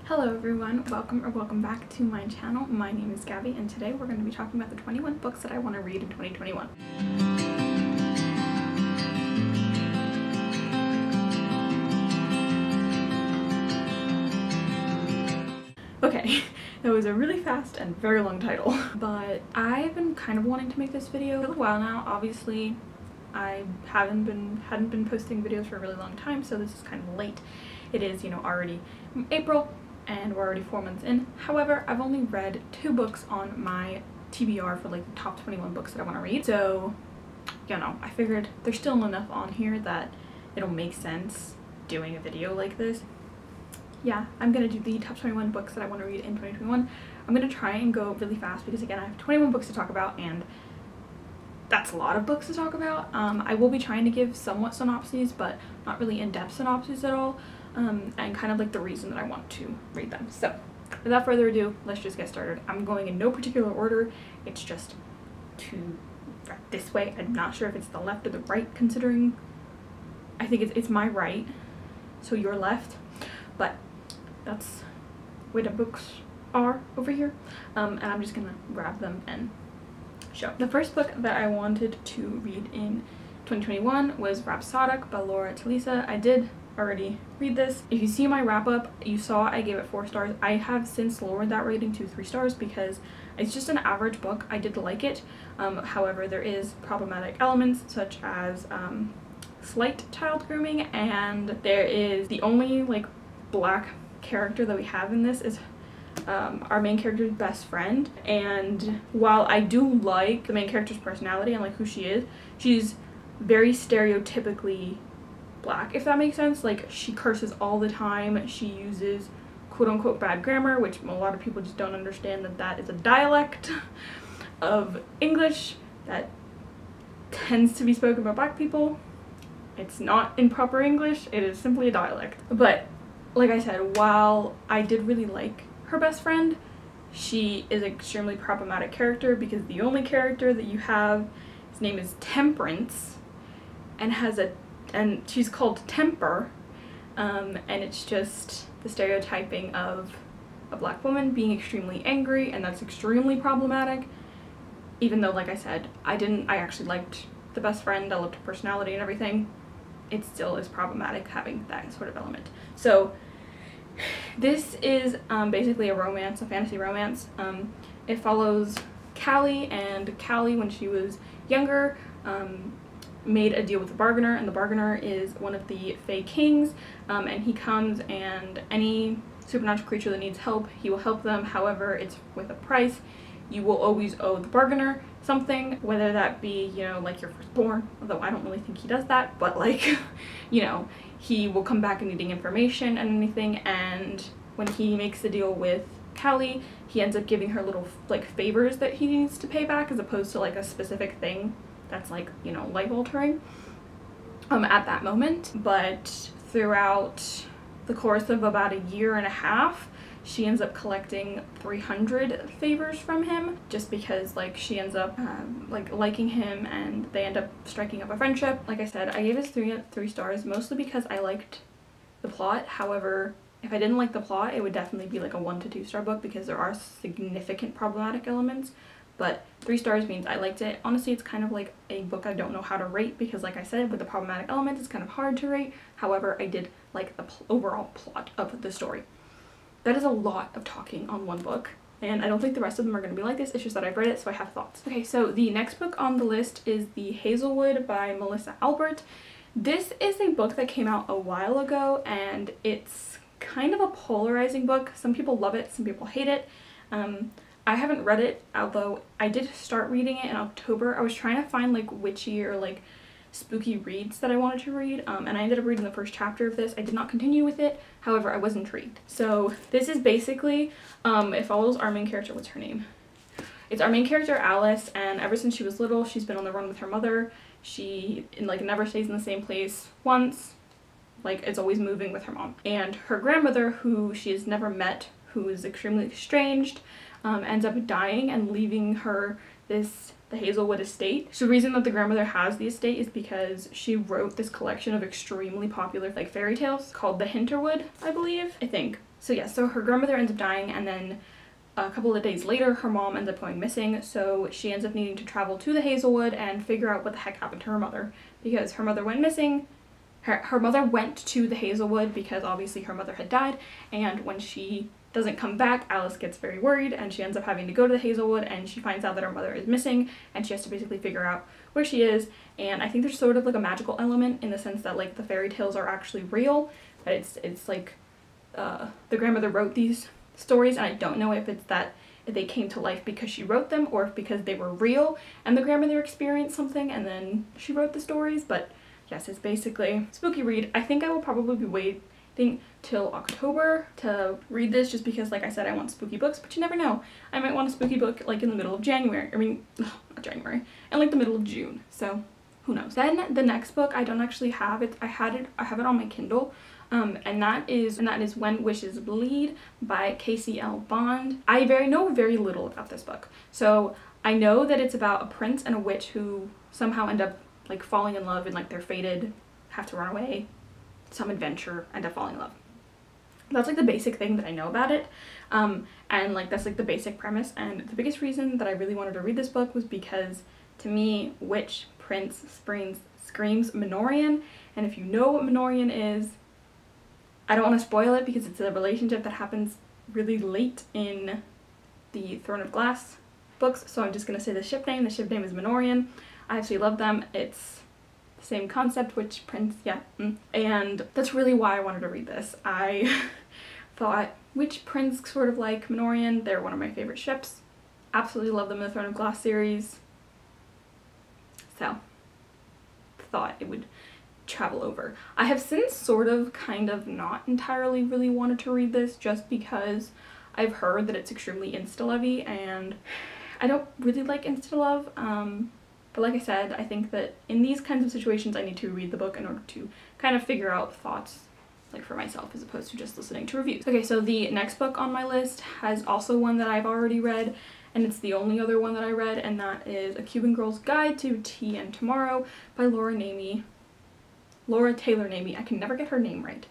Hello everyone, welcome back to my channel. My name is Gabby and today we're going to be talking about the 21 books that I want to read in 2021. Okay, that was a really fast and very long title, but I've been kind of wanting to make this video for a while now. Obviously, I hadn't been posting videos for a really long time, so this is kind of late. It is, already April and we're already 4 months in. However, I've only read 2 books on my TBR for like the top 21 books that I want to read. So, I figured there's still enough on here that it'll make sense doing a video like this. Yeah, I'm gonna do the top 21 books that I want to read in 2021. I'm gonna try and go really fast because again, I have 21 books to talk about and that's a lot of books to talk about. I will be trying to give somewhat synopses, but not really in-depth synopses at all, and kind of like the reason that I want to read them. So without further ado, let's just get started. I'm going in no particular order. It's just this way. I'm not sure if it's the left or the right, considering I think it's my right, so your left, but that's where the books are over here. And I'm just gonna grab them and show. The first book that I wanted to read in 2021 was Rhapsodic by Laura Talisa. I did already read this. If you see my wrap up, you saw I gave it 4 stars. I have since lowered that rating to 3 stars because it's just an average book. I did like it. However, there is problematic elements such as slight child grooming, and there is the only like black character that we have in this is our main character's best friend, and while I do like the main character's personality and like who she is, she's very stereotypically black, if that makes sense. Like, she curses all the time, she uses quote-unquote bad grammar, which a lot of people just don't understand that is a dialect of English that tends to be spoken by black people. It's not in proper English, it is simply a dialect. But like I said, while I did really like her best friend, she is an extremely problematic character because the only character that you have, his name is Temperance, and she's called Temper, and it's just the stereotyping of a black woman being extremely angry, and that's extremely problematic. Even though, like I said, I actually liked the best friend, I loved her personality and everything, it still is problematic having that sort of element. So this is basically a romance, a fantasy romance. It follows Callie, and Callie, when she was younger, made a deal with the bargainer, and the bargainer is one of the Fae Kings, and he comes, and any supernatural creature that needs help, he will help them. However, it's with a price. You will always owe the bargainer something, whether that be, like your firstborn, although I don't really think he does that, but like, he will come back needing information and anything, and when he makes the deal with Callie, he ends up giving her little like favors that he needs to pay back, as opposed to like a specific thing that's like, life altering at that moment. But throughout the course of about 1.5 years, she ends up collecting 300 favors from him, just because like she ends up like liking him, and they end up striking up a friendship. Like I said, I gave this 3 stars mostly because I liked the plot. However, if I didn't like the plot, it would definitely be like a 1 to 2 star book because there are significant problematic elements. But 3 stars means I liked it. Honestly, it's kind of like a book I don't know how to rate because, like I said, with the problematic elements, it's kind of hard to rate. However, I did like the overall plot of the story. That is a lot of talking on one book, and I don't think the rest of them are going to be like this. It's just that I've read it, so I have thoughts. Okay, so the next book on the list is the Hazelwood by Melissa Albert. This is a book that came out a while ago, and it's kind of a polarizing book. Some people love it, some people hate it. I haven't read it, although I did start reading it in October. I was trying to find like witchy or like spooky reads that I wanted to read, and I ended up reading the first chapter of this. I did not continue with it, however I was intrigued. So this is basically, it follows our main character. What's her name? It's our main character, Alice, and ever since she was little, she's been on the run with her mother. She like never stays in the same place once, like it's always moving with her mom. And her grandmother, who she has never met, who is extremely estranged, ends up dying and leaving her the Hazelwood estate. So the reason that the grandmother has the estate is because she wrote this collection of extremely popular like fairy tales called the Hinterwood, I believe. I think. So yeah, so her grandmother ends up dying, and then a couple of days later her mom ends up going missing, so she ends up needing to travel to the Hazelwood and figure out what the heck happened to her mother, because her mother went missing. Her mother went to the Hazelwood because obviously her mother had died, and when she doesn't come back, Alice gets very worried and she ends up having to go to the Hazelwood, and she finds out that her mother is missing and she has to basically figure out where she is. And I think there's sort of like a magical element in the sense that like the fairy tales are actually real, but it's like the grandmother wrote these stories, and I don't know if it's that if they came to life because she wrote them or if because they were real and the grandmother experienced something and then she wrote the stories. But yes, it's basically a spooky read. I think I will probably be waiting till October to read this just because, like I said, I want spooky books, but you never know. I might want a spooky book like in the middle of January. I mean, not January, and like the middle of June, so who knows. Then the next book, I don't actually have it. I have it on my Kindle, and that is When Wishes Bleed by Casey L. Bond. I know very little about this book. So I know that it's about a prince and a witch who somehow end up like falling in love, and like they're fated, have to run away, some adventure, end up falling in love. That's like the basic thing that I know about it, and like that's like the basic premise. And the biggest reason that I really wanted to read this book was because to me, witch, prince screams Minorian, and if you know what Minorian is, I don't want to spoil it because it's a relationship that happens really late in the Throne of Glass books, so I'm just gonna say the ship name. The ship name is Minorian. I absolutely love them. It's the same concept, witch, prince, yeah. And that's really why I wanted to read this. I thought witch, prince, sort of like Minorian, they're one of my favorite ships. Absolutely love them in the Throne of Glass series. So, thought it would travel over. I have since sort of kind of not entirely really wanted to read this just because I've heard that it's extremely insta-lovey, and I don't really like insta-love. But like I said, I think that in these kinds of situations I need to read the book in order to kind of figure out thoughts like for myself as opposed to just listening to reviews. Okay, so the next book on my list has also one that I've already read, and it's the only other one that I read, and that is A Cuban Girl's Guide to Tea and Tomorrow by Laura Taylor Namey. I can never get her name right.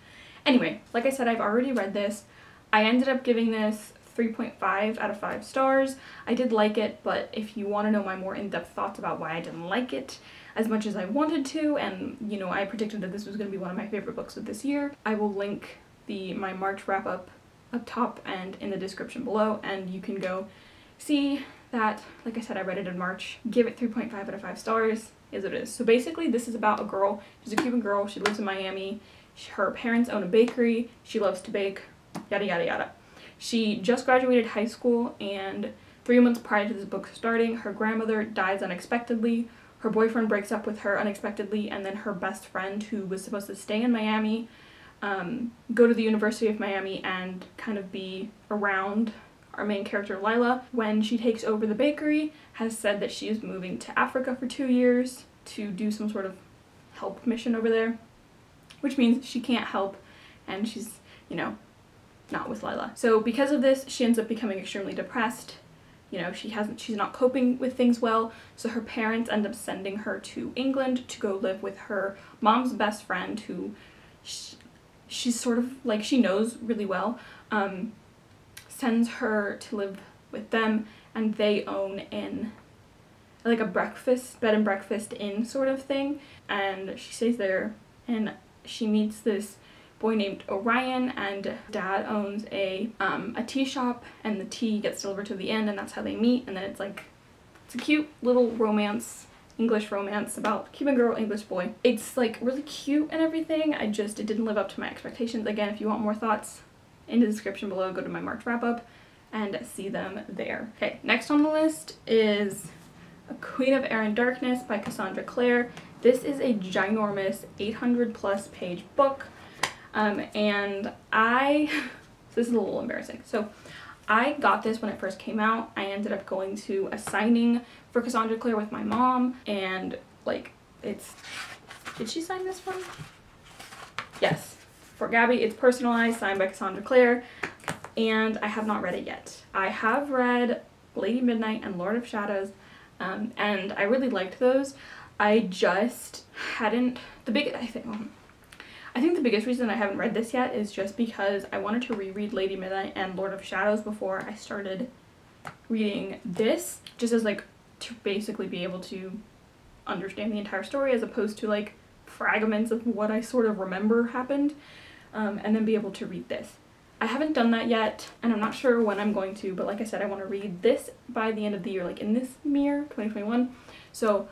Anyway, like I said, I've already read this. I ended up giving this 3.5 out of 5 stars. I did like it, but if you want to know my more in-depth thoughts about why I didn't like it as much as I wanted to, and you know, I predicted that this was going to be one of my favorite books of this year, I will link my March wrap-up up top and in the description below, and you can go see that. Like I said, I read it in March. Give it 3.5 out of 5 stars. Is what it is. So basically this is about a girl. She's a Cuban girl. She lives in Miami. Her parents own a bakery. She loves to bake, yada yada yada. She just graduated high school, and 3 months prior to this book starting, her grandmother dies unexpectedly. Her boyfriend breaks up with her unexpectedly, and then her best friend, who was supposed to stay in Miami, go to the University of Miami and kind of be around our main character Lila. When she takes over the bakery, has said that she is moving to Africa for 2 years to do some sort of help mission over there, which means she can't help, and she's, you know, not with Lila. So because of this, she ends up becoming extremely depressed. You know, she's not coping with things well, so her parents end up sending her to England to go live with her mom's best friend, who she's sort of like, she knows really well, sends her to live with them, and they own like a bed and breakfast inn sort of thing, and she stays there, and she meets this boy named Orion, and dad owns a tea shop, and the tea gets delivered to the inn, and that's how they meet. And then it's a cute little romance, English romance about Cuban girl, English boy. It's like really cute and everything. It didn't live up to my expectations. Again, if you want more thoughts, in the description below, go to my March wrap up and see them there. Okay, next on the list is A Queen of Air and Darkness by Cassandra Clare. This is a ginormous 800+ page book. And this is a little embarrassing. So I got this when it first came out. I ended up going to a signing for Cassandra Clare with my mom, and like did she sign this one? Yes, for Gabby. It's personalized, signed by Cassandra Clare, and I have not read it yet. I have read Lady Midnight and Lord of Shadows, and I really liked those. I just hadn't, I I think the biggest reason I haven't read this yet is just because I wanted to reread Lady Midnight and Lord of Shadows before I started reading this, just as like to basically be able to understand the entire story as opposed to like fragments of what I sort of remember happened, and then be able to read this. I haven't done that yet, and I'm not sure when I'm going to, but like I said, I want to read this by the end of the year, like in this year, 2021. So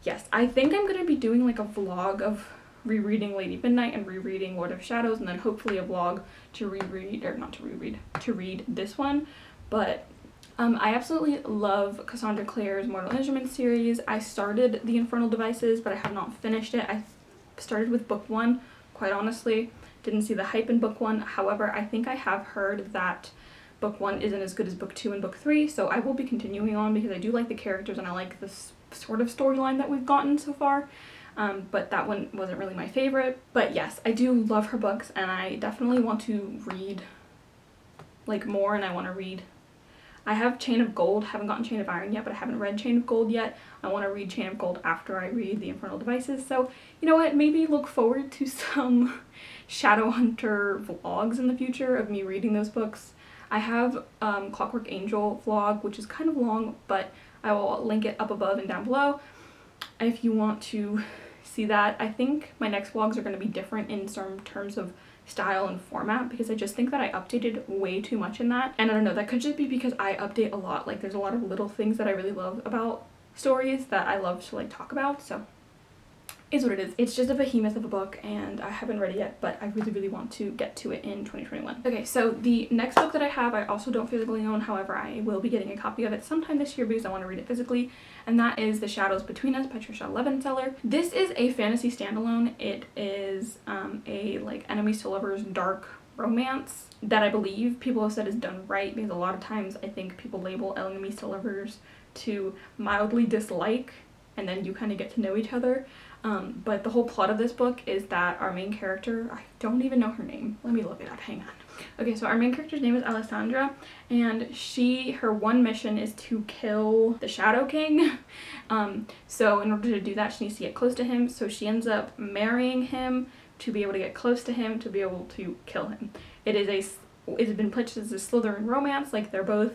yes, I think I'm going to be doing like a vlog of rereading Lady Midnight and rereading Lord of Shadows, and then hopefully a vlog to reread, or not to reread, to read this one. But I absolutely love Cassandra Clare's Mortal Instruments series. I started The Infernal Devices, but I have not finished it. I started with book 1, quite honestly. Didn't see the hype in book 1. However, I think I have heard that book 1 isn't as good as book 2 and book 3, so I will be continuing on because I do like the characters and I like this sort of storyline that we've gotten so far. But that one wasn't really my favorite. But yes, I do love her books, and I definitely want to read like more, and I want to read. I have Chain of Gold, haven't gotten Chain of Iron yet, but I haven't read Chain of Gold yet. I want to read Chain of Gold after I read The Infernal Devices, so you know what, maybe look forward to some Shadowhunter vlogs in the future of me reading those books. I have Clockwork Angel vlog, which is kind of long, but I will link it up above and down below if you want to see that. I think my next vlogs are going to be different in some terms of style and format, because I just think that I updated way too much in that, and I don't know, that could just be because I update a lot. Like there's a lot of little things that I really love about stories that I love to like talk about, so is what it is. It's just a behemoth of a book, and I haven't read it yet, but I really want to get to it in 2021. Okay, so the next book that I have, I also don't physically own. However, I will be getting a copy of it sometime this year because I want to read it physically, and that is The Shadows Between Us by Trisha Levenseller. This is a fantasy standalone. It is a like enemies to lovers dark romance that I believe people have said is done right, because a lot of times I think people label enemies to lovers to mildly dislike, and then you kind of get to know each other. But the whole plot of this book is that our main character, I don't even know her name, let me look it up, hang on. Okay, so our main character's name is Alessandra, and her one mission is to kill the Shadow King. So in order to do that, she needs to get close to him, so she ends up marrying him to be able to get close to him, to be able to kill him. It's been pitched as a Slytherin romance, like they're both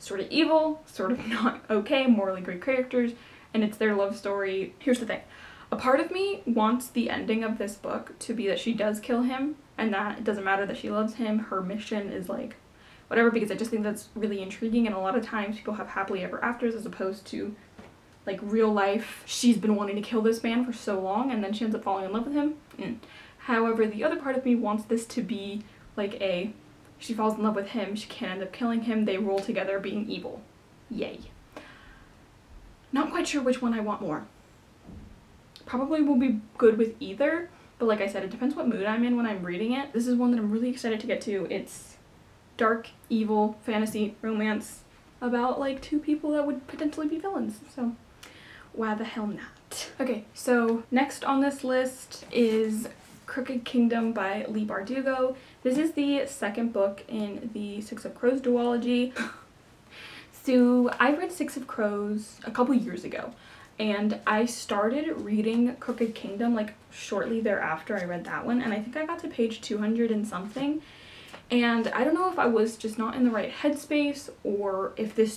sort of evil, sort of not okay, morally great characters, and it's their love story. Here's the thing. A part of me wants the ending of this book to be that she does kill him, and that it doesn't matter that she loves him, her mission is like whatever, because I just think that's really intriguing, and a lot of times people have happily ever afters as opposed to like real life, she's been wanting to kill this man for so long and then she ends up falling in love with him. However, the other part of me wants this to be like she falls in love with him, she can't end up killing him, they roll together being evil. Yay. Not quite sure which one I want more. Probably will be good with either, but like I said, it depends what mood I'm in when I'm reading it. This is one that I'm really excited to get to. It's dark, evil, fantasy, romance about like two people that would potentially be villains, so why the hell not? Okay, so next on this list is Crooked Kingdom by Leigh Bardugo. This is the second book in the Six of Crows duology. So I read Six of Crows a couple years ago, and I started reading Crooked Kingdom like shortly thereafter I read that one, and I think I got to page 200 and something, and I don't know if I was just not in the right headspace or if this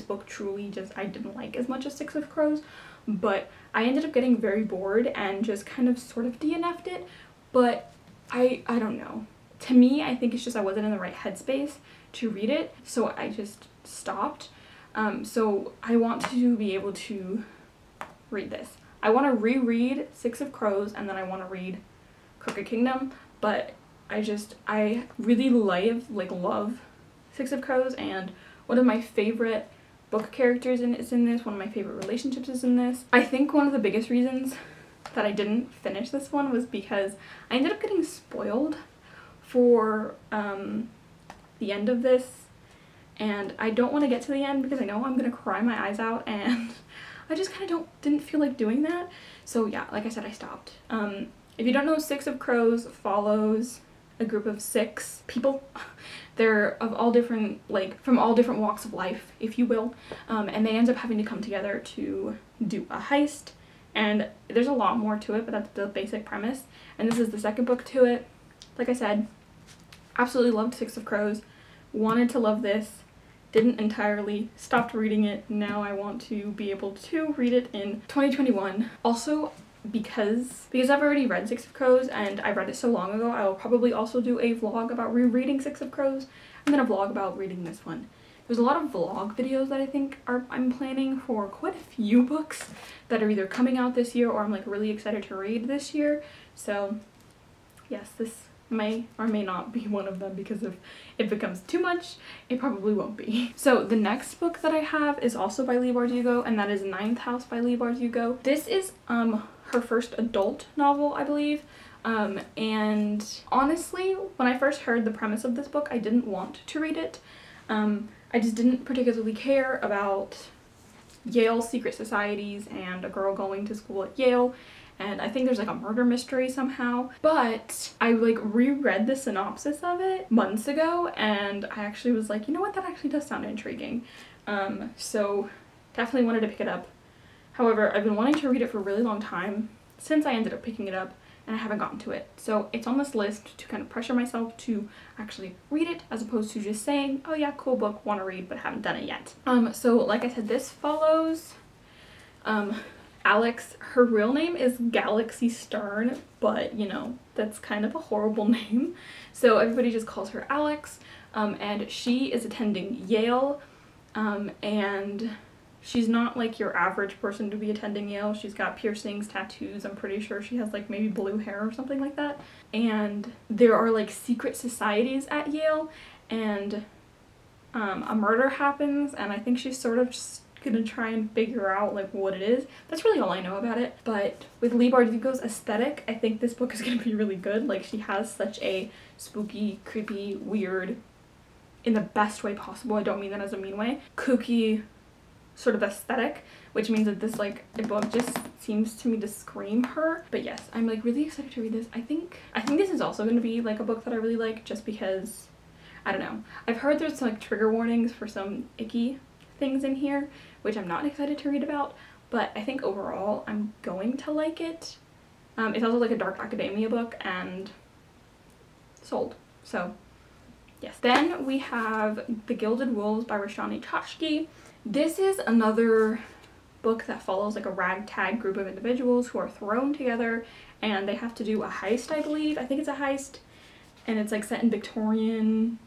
book truly just I didn't like as much as Six of Crows, but I ended up getting very bored and just kind of sort of DNF'd it. But I don't know. To me, I think it's just I wasn't in the right headspace to read it, so I just stopped. So I want to be able to read this. I want to reread Six of Crows, and then I want to read Crooked Kingdom, but I really love Six of Crows, and one of my favorite book characters is in this, one of my favorite relationships is in this. I think one of the biggest reasons that I didn't finish this one was because I ended up getting spoiled for the end of this, and I don't want to get to the end because I know I'm gonna cry my eyes out, and I just kind of didn't feel like doing that. So yeah, like I said, I stopped. If you don't know, Six of Crows follows a group of 6 people. They're of all different, from all different walks of life, if you will, and they end up having to come together to do a heist, and there's a lot more to it, but that's the basic premise. And this is the second book to it. Like I said, absolutely loved Six of Crows, wanted to love this, didn't entirely, stopped reading it. Now I want to be able to read it in 2021. Also, because I've already read Six of Crows and I read it so long ago, I will probably also do a vlog about rereading Six of Crows and then a vlog about reading this one. There's a lot of vlog videos that I think I'm planning for quite a few books that are either coming out this year or I'm like really excited to read this year. So yes, this may or may not be one of them, because if it becomes too much, it probably won't be. So the next book that I have is also by Leigh Bardugo, and that is Ninth House by Leigh Bardugo. This is her first adult novel, I believe. And honestly, when I first heard the premise of this book, I didn't want to read it. I just didn't particularly care about Yale secret societies and a girl going to school at Yale. And I think there's like a murder mystery somehow. But I like reread the synopsis of it months ago, and I actually was like, you know what, that actually does sound intriguing. So definitely wanted to pick it up. However, I've been wanting to read it for a really long time since I ended up picking it up, and I haven't gotten to it. So it's on this list to kind of pressure myself to actually read it, as opposed to just saying, oh yeah, cool book, want to read, but haven't done it yet. So like I said, this follows Alex. Her real name is Galaxy Stern, but you know, that's kind of a horrible name. So everybody just calls her Alex, and she is attending Yale, and she's not like your average person to be attending Yale. She's got piercings, tattoos, I'm pretty sure she has like maybe blue hair or something like that. And there are like secret societies at Yale, and a murder happens, and I think she's sort of just gonna try and figure out like what it is. That's really all I know about it. But with Leigh Bardugo's aesthetic, I think this book is gonna be really good. Like, she has such a spooky, creepy, weird, in the best way possible, I don't mean that as a mean way, kooky sort of aesthetic, which means that this like book just seems to me to scream her. But yes, I'm like really excited to read this. I think this is also going to be like a book that I really like, just because, I don't know, I've heard there's like trigger warnings for some icky things in here, which I'm not excited to read about, but I think overall I'm going to like it. It's also like a dark academia book, and sold. So yes. Then we have The Gilded Wolves by Roshani Chachki. This is another book that follows like a ragtag group of individuals who are thrown together, and they have to do a heist, I believe. I think it's a heist, and it's like set in Victorian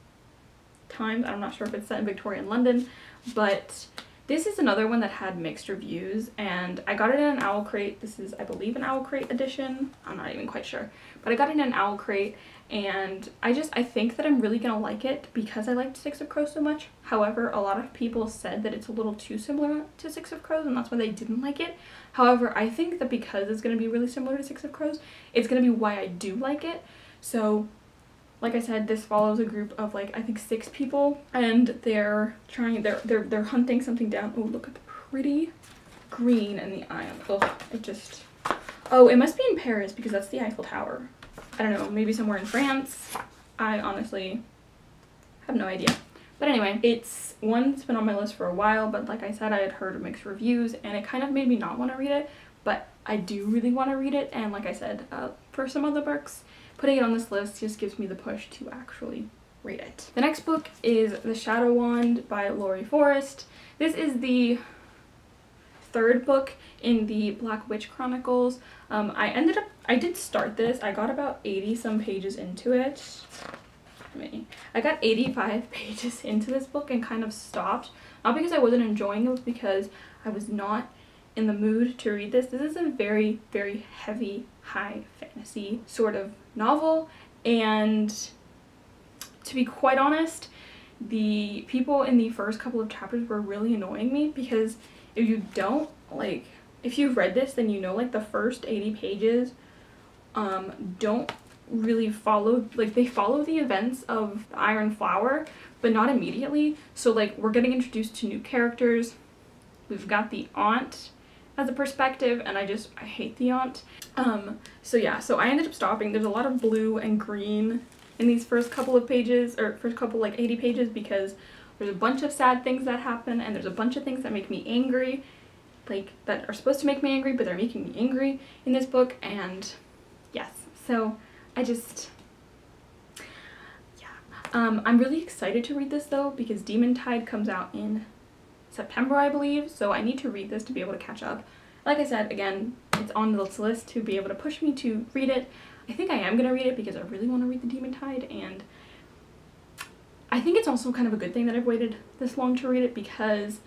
times. I'm not sure if it's set in Victorian London, but this is another one that had mixed reviews, and I got it in an Owl Crate. This is, I believe, an Owl Crate edition. I'm not even quite sure, but I got it in an Owl Crate, and I think that I'm really gonna like it because I liked Six of Crows so much. However, a lot of people said that it's a little too similar to Six of Crows, and that's why they didn't like it. However, I think that because it's gonna be really similar to Six of Crows, it's gonna be why I do like it. So like I said, this follows a group of like, I think 6 people, and they're hunting something down. Oh, look at the pretty green in the eye. Ugh, it just, oh, it must be in Paris because that's the Eiffel Tower. I don't know, maybe somewhere in France. I honestly have no idea. But anyway, it's one that's been on my list for a while, but like I said, I had heard mixed reviews, and it kind of made me not want to read it, but I do really want to read it. And like I said, for some other books, putting it on this list just gives me the push to actually read it. The next book is The Shadow Wand by Laurie Forrest. This is the 3rd book in the Black Witch Chronicles. I did start this. I got about 80 some pages into it. I got 85 pages into this book and kind of stopped. Not because I wasn't enjoying it, it was because I was not in the mood to read this. This is a very, very heavy, high fantasy sort of novel, and to be quite honest, the people in the first couple of chapters were really annoying me, because if you don't, like, if you've read this, then you know, like, the first 80 pages don't really follow, like, they follow the events of the Iron Flower, but not immediately. So, like, we're getting introduced to new characters. We've got the aunt as a perspective, and I hate the aunt. So yeah, so I ended up stopping. There's a lot of blue and green in these first couple of pages, or first couple like 80 pages, because there's a bunch of sad things that happen, and there's a bunch of things that make me angry, like that are supposed to make me angry, but they're making me angry in this book. And yes, so I just, yeah. I'm really excited to read this though, because Demon Tide comes out in September, I believe, so I need to read this to be able to catch up. Like I said, again, it's on this list to be able to push me to read it. I think I am going to read it because I really want to read the Demon Tide, and I think it's also kind of a good thing that I've waited this long to read it, because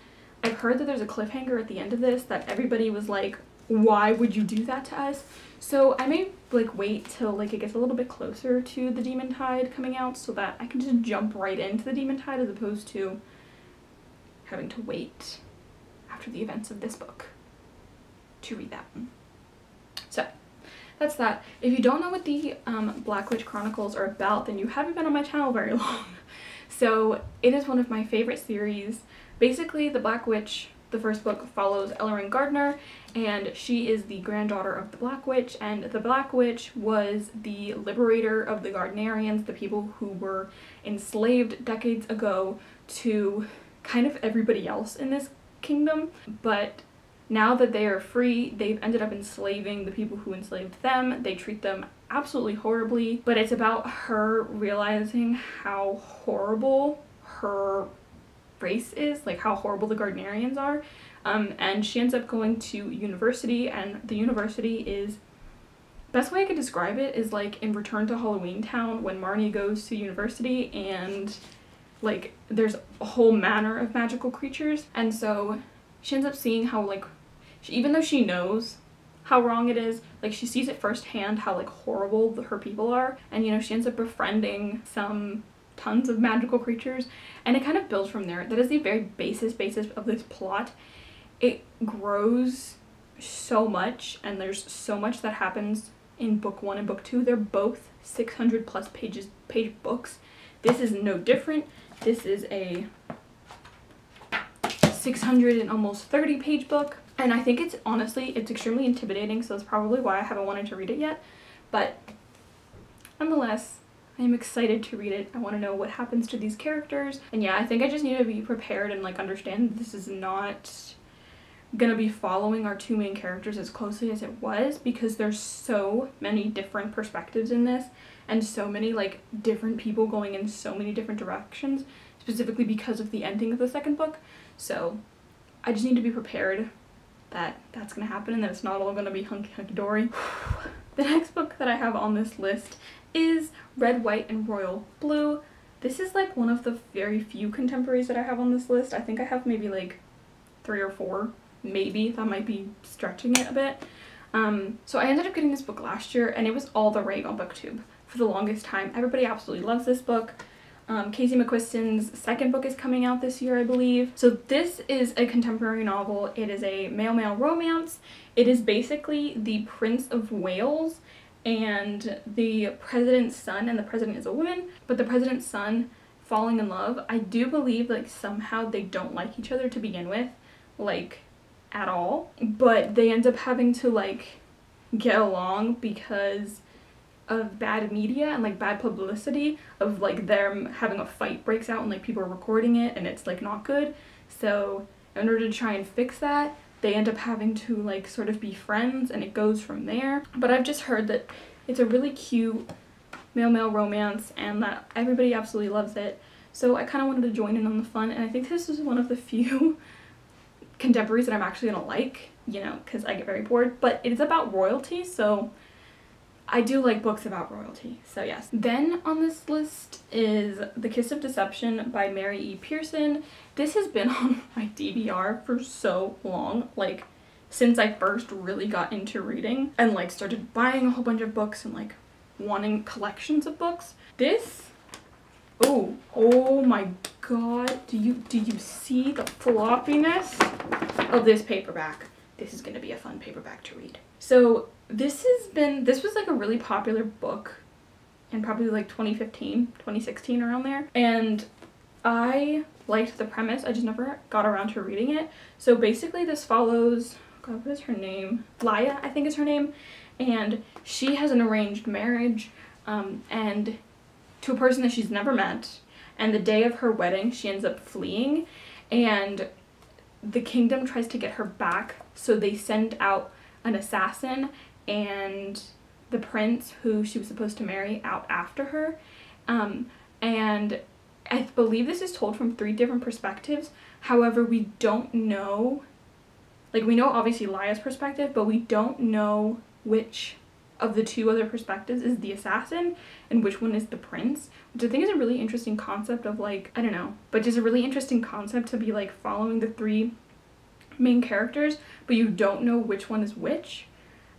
I've heard that there's a cliffhanger at the end of this that everybody was like, why would you do that to us? So I may like wait till like it gets a little bit closer to the Demon Tide coming out so that I can just jump right into the Demon Tide as opposed to having to wait after the events of this book to read that one. So that's that. If you don't know what the Black Witch Chronicles are about, then you haven't been on my channel very long. So it is one of my favorite series. Basically, the Black Witch, the first book, follows Ellerin Gardner, and she is the granddaughter of the Black Witch, and the Black Witch was the liberator of the Gardnerians, the people who were enslaved decades ago to kind of everybody else in this kingdom. But now that they are free, they've ended up enslaving the people who enslaved them. They treat them absolutely horribly, but it's about her realizing how horrible her race is, like how horrible the Gardnerians are. And she ends up going to university, and the university is, best way I could describe it is like in Return to Halloween Town when Marnie goes to university and like there's a whole manner of magical creatures. And so she ends up seeing how like, even though she knows how wrong it is, like she sees it firsthand how like horrible her people are, and you know, she ends up befriending tons of magical creatures, and it kind of builds from there. That is the very basis of this plot. It grows so much, and there's so much that happens in book 1 and book 2. They're both 600 plus page books. This is no different. This is a 600 and almost 30 page book, and I think it's honestly, it's extremely intimidating, so that's probably why I haven't wanted to read it yet. But nonetheless, I am excited to read it. I want to know what happens to these characters, and yeah, I think I just need to be prepared and like understand that this is not gonna be following our two main characters as closely as it was, because there's so many different perspectives in this, and so many like different people going in so many different directions, specifically because of the ending of the second book. So I just need to be prepared that that's gonna happen and that it's not all gonna be hunky-dory. The next book that I have on this list is Red, White, and Royal Blue. This is like one of the very few contemporaries that I have on this list. I think I have maybe like 3 or 4, maybe. That might be stretching it a bit. So I ended up getting this book last year, and it was all the rage on BookTube for the longest time. Everybody absolutely loves this book. Casey McQuiston's second book is coming out this year, I believe. So this is a contemporary novel. It is a male-male romance. It is basically the Prince of Wales and the president's son, and the president is a woman, but the president's son falling in love. I do believe like somehow they don't like each other to begin with, like at all, but they end up having to like get along because of bad media and like bad publicity of like them having a fight breaks out and like people are recording it and it's like not good. So in order to try and fix that, they end up having to like sort of be friends, and it goes from there. But I've just heard that it's a really cute male-male romance and that everybody absolutely loves it. So I kind of wanted to join in on the fun, and I think this is one of the few contemporaries that I'm actually gonna like, you know, because I get very bored. But it's about royalty, so I do like books about royalty, so yes. Then on this list is The Kiss of Deception by Mary E. Pearson. This has been on my DVR for so long, like since I first really got into reading and like started buying a whole bunch of books and like wanting collections of books. This, oh my god, do you see the floppiness of this paperback? This is gonna be a fun paperback to read. So this was like a really popular book in probably like 2015, 2016, around there. And I liked the premise, I just never got around to reading it. So basically this follows, God, what is her name? Laya, I think is her name. And she has an arranged marriage and to a person that she's never met. And the day of her wedding, she ends up fleeing. And the kingdom tries to get her back, so they send out an assassin and the prince who she was supposed to marry out after her. And I believe this is told from 3 different perspectives. However, we don't know, like, we know obviously Laya's perspective, but we don't know which of the 2 other perspectives is the assassin and which one is the prince, which I think is a really interesting concept of, like, I don't know, but just a really interesting concept to be like following the 3 main characters, but you don't know which one is which,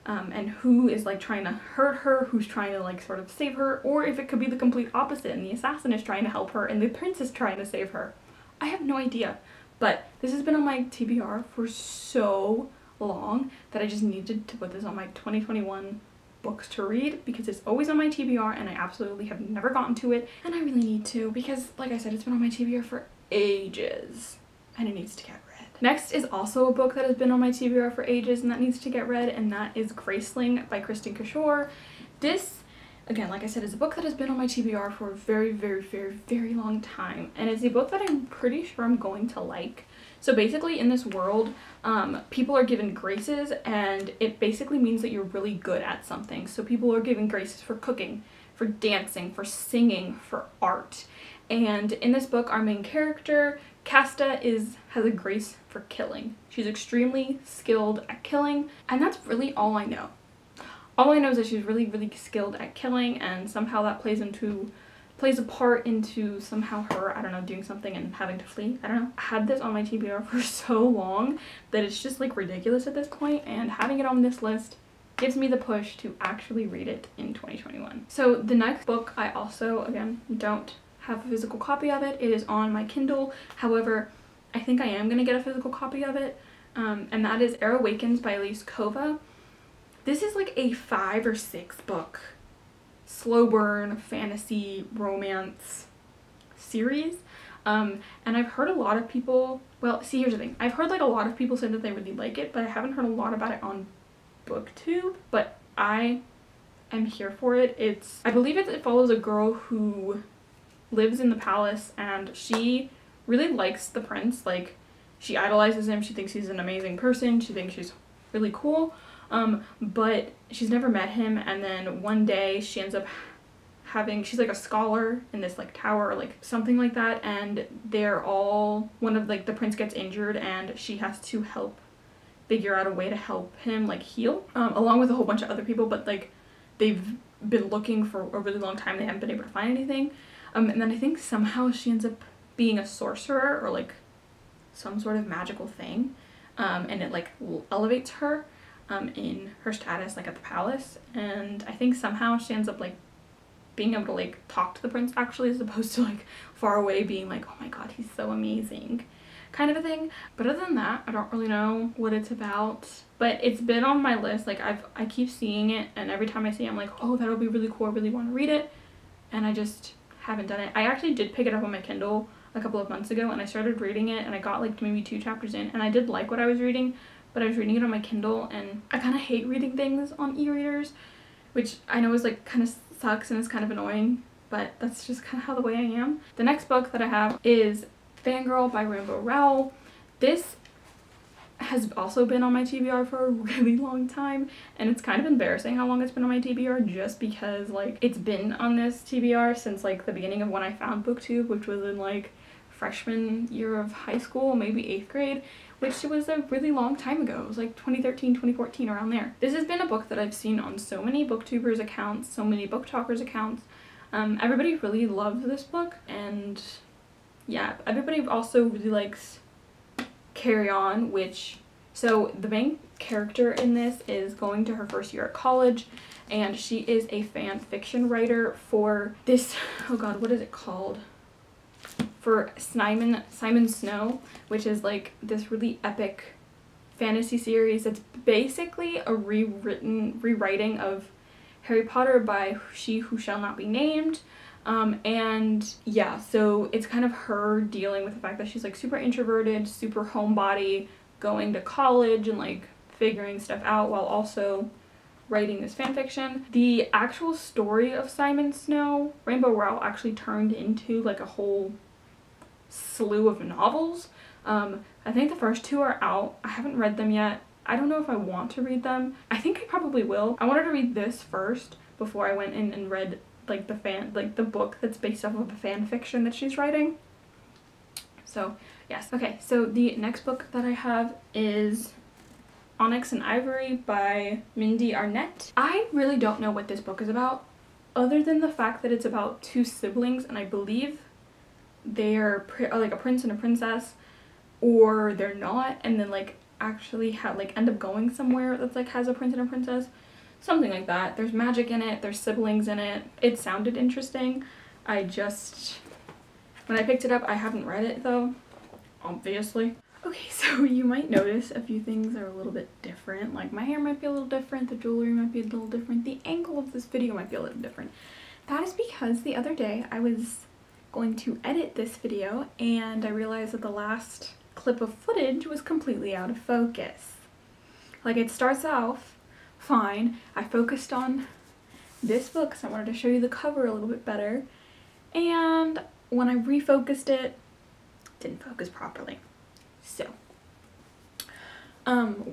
and who is like trying to hurt her, who's trying to like sort of save her, or if it could be the complete opposite and the assassin is trying to help her and the prince is trying to save her. I have no idea, but this has been on my TBR for so long that I just needed to put this on my 2021 books to read, because it's always on my TBR and I absolutely have never gotten to it, and I really need to, because like I said, it's been on my TBR for ages and it needs to get read. Next is also a book that has been on my TBR for ages and that needs to get read, and that is Graceling by Kristen Kishore. This, again, like I said, is a book that has been on my TBR for a very, very, very, very long time, and it's a book that I'm pretty sure I'm going to like. So basically in this world, people are given graces, and it basically means that you're really good at something. So people are given graces for cooking, for dancing, for singing, for art. And in this book, our main character, Casta, has a grace for killing. She's extremely skilled at killing, and that's really all I know. All I know is that she's really, really skilled at killing, and somehow that plays a part into somehow her, I don't know, doing something and having to flee. I don't know. I had this on my TBR for so long that it's just like ridiculous at this point, and having it on this list gives me the push to actually read it in 2021. So the next book, I also, again, don't have a physical copy of it. It is on my Kindle. However, I think I am going to get a physical copy of it, and that is Awakens by Elise Kova. This is like a 5 or 6 book slow burn fantasy romance series, and I've heard a lot of people, well, see, here's the thing, I've heard like a lot of people say that they really like it, but I haven't heard a lot about it on BookTube, but I am here for it. I believe it follows a girl who lives in the palace, and she really likes the prince. Like, she idolizes him, she thinks he's an amazing person, she thinks she's really cool, but she's never met him, and then one day she ends up she's like a scholar in this like tower or like something like that, and the prince gets injured and she has to help figure out a way to help him like heal, along with a whole bunch of other people, but like they've been looking for a really long time, they haven't been able to find anything, and then I think somehow she ends up being a sorcerer or like some sort of magical thing, and it like elevates her in her status like at the palace, and I think somehow she ends up like being able to like talk to the prince actually, as opposed to like far away being like, oh my god, he's so amazing kind of a thing. But other than that, I don't really know what it's about, but it's been on my list. Like I keep seeing it, and every time I see it I'm like, oh, that'll be really cool, I really want to read it, and I just haven't done it. I actually did pick it up on my Kindle a couple of months ago, and I started reading it, and I got like maybe 2 chapters in, and I did like what I was reading, but I was reading it on my Kindle, and I kind of hate reading things on e-readers, which I know is like kind of sucks and is kind of annoying, but that's just kind of how the way I am. The next book that I have is Fangirl by Rainbow Rowell. This has also been on my TBR for a really long time, and it's kind of embarrassing how long it's been on my TBR, just because like it's been on this TBR since like the beginning of when I found BookTube, which was in like freshman year of high school, maybe 8th grade, which was a really long time ago. It was like 2013, 2014, around there. This has been a book that I've seen on so many booktubers accounts, so many book talkers accounts. Everybody really loves this book, and yeah, everybody also really likes Carry On, so the main character in this is going to her first year at college, and she is a fan fiction writer for this, oh god, what is it called? For Simon Snow, which is like this really epic fantasy series. It's basically a rewriting of Harry Potter by She Who Shall Not Be Named. And yeah, so it's kind of her dealing with the fact that she's like super introverted, super homebody, going to college and like figuring stuff out while also writing this fanfiction. The actual story of Simon Snow, Rainbow Rowell actually turned into like a whole slew of novels. I think the first 2 are out. I haven't read them yet. I don't know if I want to read them. I think I probably will. I wanted to read this first before I went in and read like the book that's based off of a fan fiction that she's writing. So yes. Okay, so the next book that I have is Onyx and Ivory by Mindy Arnett. I really don't know what this book is about, other than the fact that it's about 2 siblings, and I believe they're like a prince and a princess, or they're not, and then like actually have like end up going somewhere that's like has a prince and a princess, something like that. There's magic in it, there's siblings in it. It sounded interesting. When I picked it up, I haven't read it though, obviously. Okay, so you might notice a few things are a little bit different. Like my hair might be a little different, the jewelry might be a little different, the angle of this video might be a little different. That is because the other day I was going to edit this video and I realized that the last clip of footage was completely out of focus. Like, it starts off fine. I focused on this book because I wanted to show you the cover a little bit better, and when I refocused it, didn't focus properly. So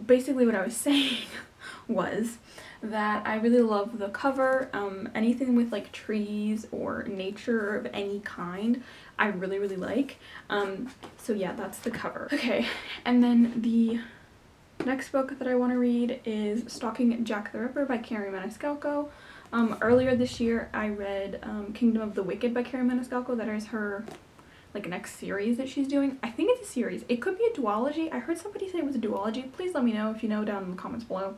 basically what I was saying was that I really love the cover. Anything with like trees or nature of any kind I really like. So yeah, that's the cover. Okay, and then the next book that I want to read is Stalking Jack the Ripper by Carrie Maniscalco. Earlier this year I read Kingdom of the Wicked by Carrie Maniscalco. That is her like next series that she's doing. I think it's a series. It could be a duology. I heard somebody say it was a duology. Please let me know if you know down in the comments below,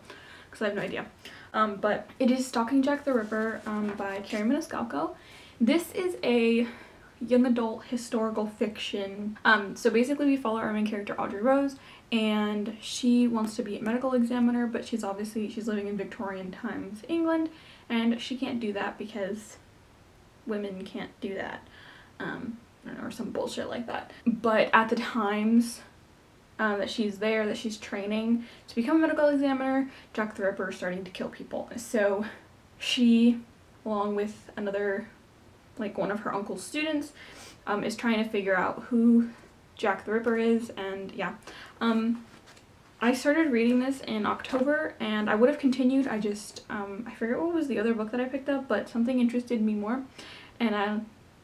because I have no idea. But it is Stalking Jack the Ripper by Carrie Maniscalco. This is a young adult historical fiction. So basically we follow our main character, Audrey Rose, and she wants to be a medical examiner, but she's living in Victorian times England, and she can't do that because women can't do that. I don't know, or some bullshit like that. But at the times that she's there, that she's training to become a medical examiner, Jack the Ripper is starting to kill people. So she, along with another, like one of her uncle's students, is trying to figure out who Jack the Ripper is, and yeah. I started reading this in October, and I would have continued. I just, I forget what was the other book that I picked up, but something interested me more, and I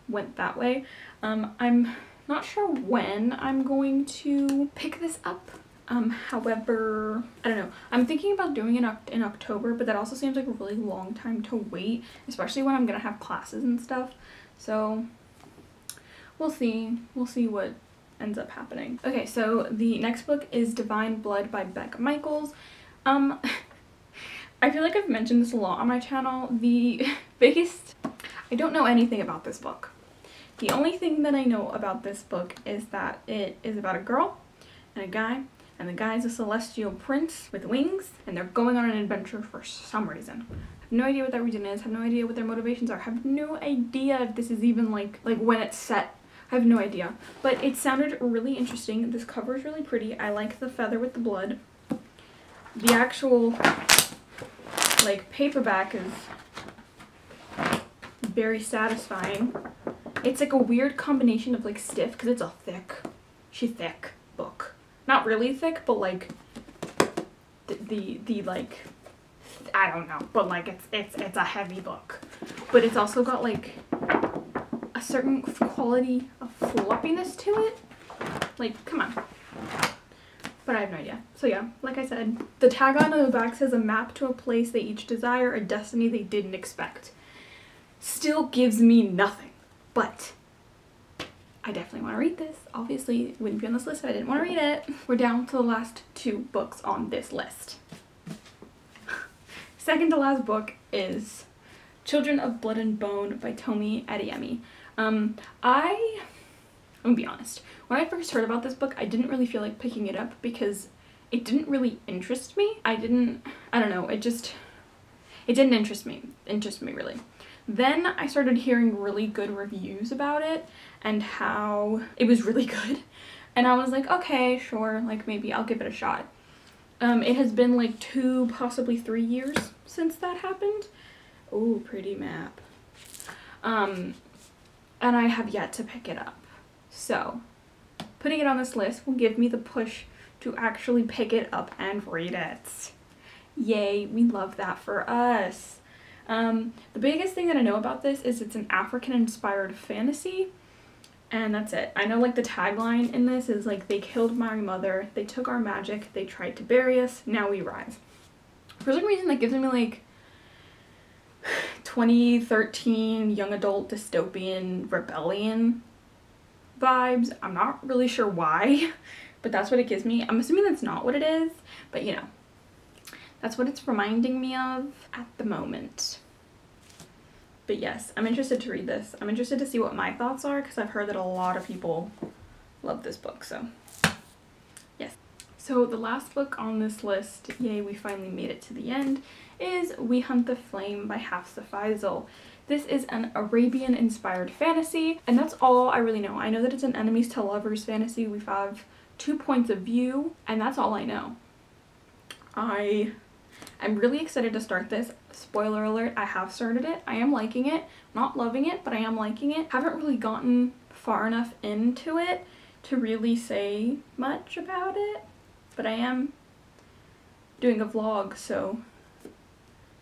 went that way. I'm not sure when I'm going to pick this up. However, I don't know. I'm thinking about doing it in October, but that also seems like a really long time to wait, especially when I'm gonna have classes and stuff. So we'll see. We'll see what ends up happening. Okay, so the next book is Devine Blood by Beck Michaels. I feel like I've mentioned this a lot on my channel. I don't know anything about this book. The only thing that I know about this book is that it is about a girl and a guy, and the guy is a celestial prince with wings, and they're going on an adventure for some reason. I have no idea what that reason is, have no idea what their motivations are, have no idea if this is even like when it's set. I have no idea. But it sounded really interesting. This cover is really pretty. I like the feather with the blood. The actual like paperback is very satisfying. It's like a weird combination of like stiff, because it's a thick book. Not really thick, but like the like, I don't know, but like it's a heavy book. But it's also got like a certain quality of floppiness to it. Like, come on. But I have no idea. So yeah, like I said, the tagline on the back says a map to a place they each desire, a destiny they didn't expect. Still gives me nothing. But I definitely want to read this. Obviously, it wouldn't be on this list if I didn't want to read it. We're down to the last 2 books on this list. Second to last book is Children of Blood and Bone by Tomi Adeyemi. I'm gonna be honest. When I first heard about this book, I didn't really feel like picking it up because it didn't really interest me. I don't know, it didn't interest me really. Then I started hearing really good reviews about it and how it was really good. And I was like, okay, sure, like maybe I'll give it a shot. It has been like 2, possibly 3 years since that happened. Ooh, pretty map. And I have yet to pick it up. So putting it on this list will give me the push to actually pick it up and read it. Yay, we love that for us. The biggest thing that I know about this is it's an African-inspired fantasy, and that's it. I know like the tagline in this is like, they killed my mother, they took our magic, they tried to bury us, now we rise. For some reason that gives me like 2013 young adult dystopian rebellion vibes. I'm not really sure why, but that's what it gives me. I'm assuming that's not what it is, but you know, that's what it's reminding me of at the moment. But yes, I'm interested to read this. I'm interested to see what my thoughts are, because I've heard that a lot of people love this book, so yes. So the last book on this list, yay, we finally made it to the end, is We Hunt the Flame by Hazel. This is an Arabian-inspired fantasy, and that's all I really know. I know that it's an enemies to lovers fantasy. We have 2 points of view, and that's all I know. I'm really excited to start this. Spoiler alert, I have started it. I am liking it. Not loving it, but I am liking it. Haven't really gotten far enough into it to really say much about it, but I am doing a vlog, so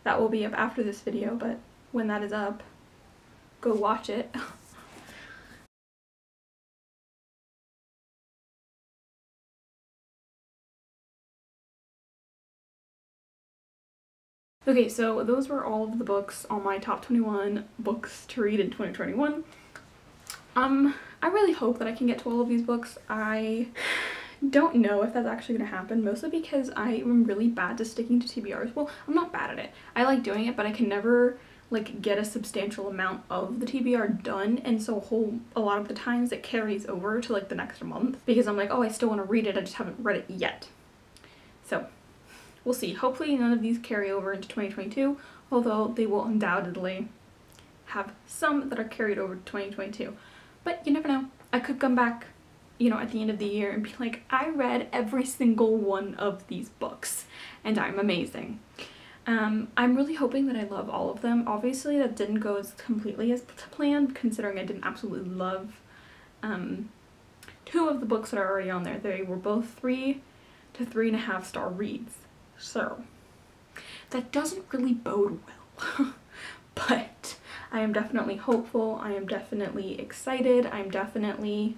that will be up after this video, but when that is up, go watch it. Okay, so those were all of the books on my top 21 books to read in 2021. I really hope that I can get to all of these books. I don't know if that's actually going to happen, mostly because I am really bad to sticking to TBRs. Well, I'm not bad at it. I like doing it, but I can never like get a substantial amount of the TBR done, and so a lot of the times it carries over to like the next month because I'm like, oh, I still want to read it, I just haven't read it yet. So we'll see. Hopefully none of these carry over into 2022, although they will undoubtedly have some that are carried over to 2022. But you never know. I could come back, you know, at the end of the year and be like, I read every single one of these books and I'm amazing. I'm really hoping that I love all of them. Obviously that didn't go as completely as planned, considering I didn't absolutely love 2 of the books that are already on there. They were both 3 to 3.5 star reads. So that doesn't really bode well. But I am definitely hopeful. I am definitely excited. I'm definitely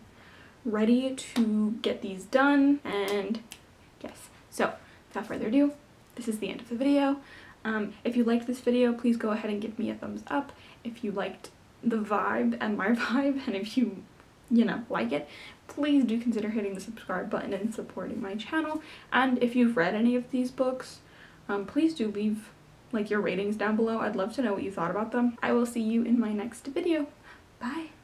ready to get these done, and yes. So without further ado, this is the end of the video. If you liked this video, please go ahead and give me a thumbs up. If you liked the vibe and my vibe, and if you know, like it, please do consider hitting the subscribe button and supporting my channel. And if you've read any of these books, please do leave like your ratings down below. I'd love to know what you thought about them. I will see you in my next video. Bye!